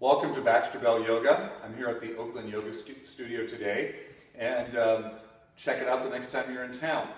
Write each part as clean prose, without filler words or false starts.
Welcome to Baxter Yoga. I'm here at the Oakland Yoga Studio today, and check it out the next time you're in town.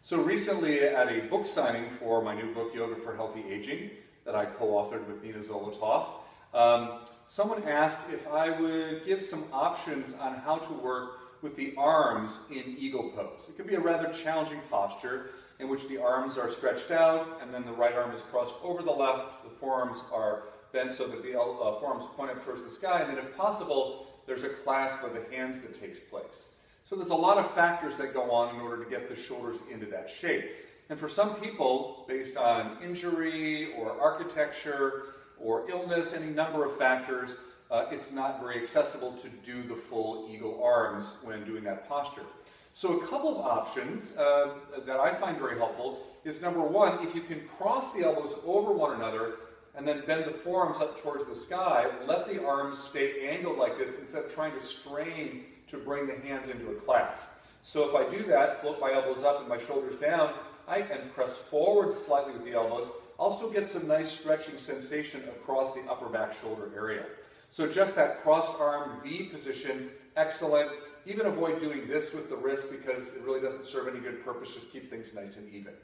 So recently at a book signing for my new book, Yoga for Healthy Aging, that I co-authored with Nina Zolotoff, someone asked if I would give some options on how to work with the arms in eagle pose. It can be a rather challenging posture in which the arms are stretched out and then the right arm is crossed over the left, the forearms are bent so that the forearms point up towards the sky, and then if possible, there's a clasp of the hands that takes place. So there's a lot of factors that go on in order to get the shoulders into that shape. And for some people, based on injury or architecture or illness, any number of factors, it's not very accessible to do the full eagle arms when doing that posture. So a couple of options that I find very helpful is, number one, if you can cross the elbows over one another and then bend the forearms up towards the sky, let the arms stay angled like this instead of trying to strain to bring the hands into a clasp. So if I do that, float my elbows up and my shoulders down, and press forward slightly with the elbows, I'll still get some nice stretching sensation across the upper back shoulder area. So just that crossed arm V position, excellent. Even avoid doing this with the wrist because it really doesn't serve any good purpose. Just keep things nice and even.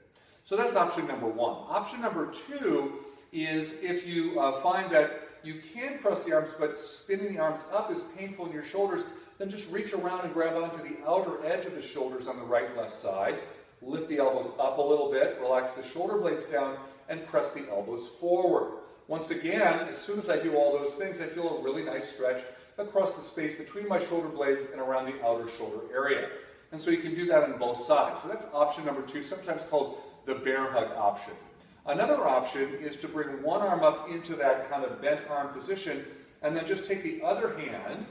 So that's option number one. Option number two is if you find that you can cross the arms, but spinning the arms up is painful in your shoulders, then just reach around and grab onto the outer edge of the shoulders on the right and left side. Lift the elbows up a little bit, relax the shoulder blades down, and press the elbows forward. Once again, as soon as I do all those things, I feel a really nice stretch across the space between my shoulder blades and around the outer shoulder area. And so you can do that on both sides. So that's option number two, sometimes called the bear hug option. Another option is to bring one arm up into that kind of bent arm position and then just take the other hand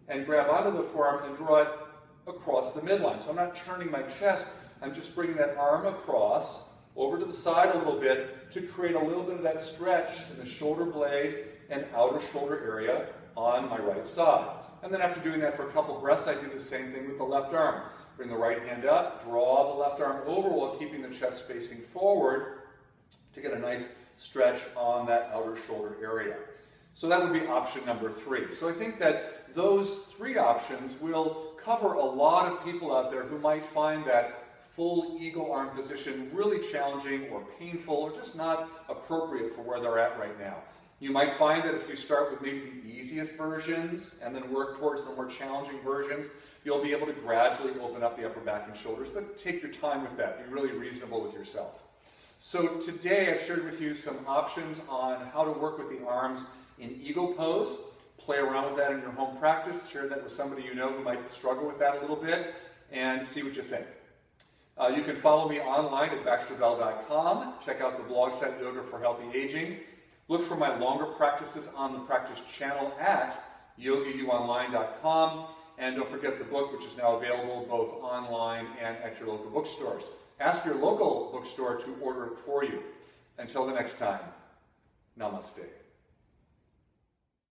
and grab onto the forearm and draw it across the midline. So I'm not turning my chest, I'm just bringing that arm across over to the side a little bit to create a little bit of that stretch in the shoulder blade and outer shoulder area on my right side. And then after doing that for a couple breaths, I do the same thing with the left arm. Bring the right hand up, draw the left arm over while keeping the chest facing forward to get a nice stretch on that outer shoulder area. So that would be option number three. So I think that those three options will cover a lot of people out there who might find that full eagle arm position really challenging or painful or just not appropriate for where they're at right now. You might find that if you start with maybe the easiest versions and then work towards the more challenging versions, you'll be able to gradually open up the upper back and shoulders, but take your time with that. Be really reasonable with yourself. So today I've shared with you some options on how to work with the arms in eagle pose. Play around with that in your home practice. Share that with somebody you know who might struggle with that a little bit and see what you think. You can follow me online at baxterbell.com. Check out the blog site Yoga for Healthy Aging. Look for my longer practices on the practice channel at yogauonline.com. And don't forget the book, which is now available both online and at your local bookstores. Ask your local bookstore to order it for you. Until the next time, namaste.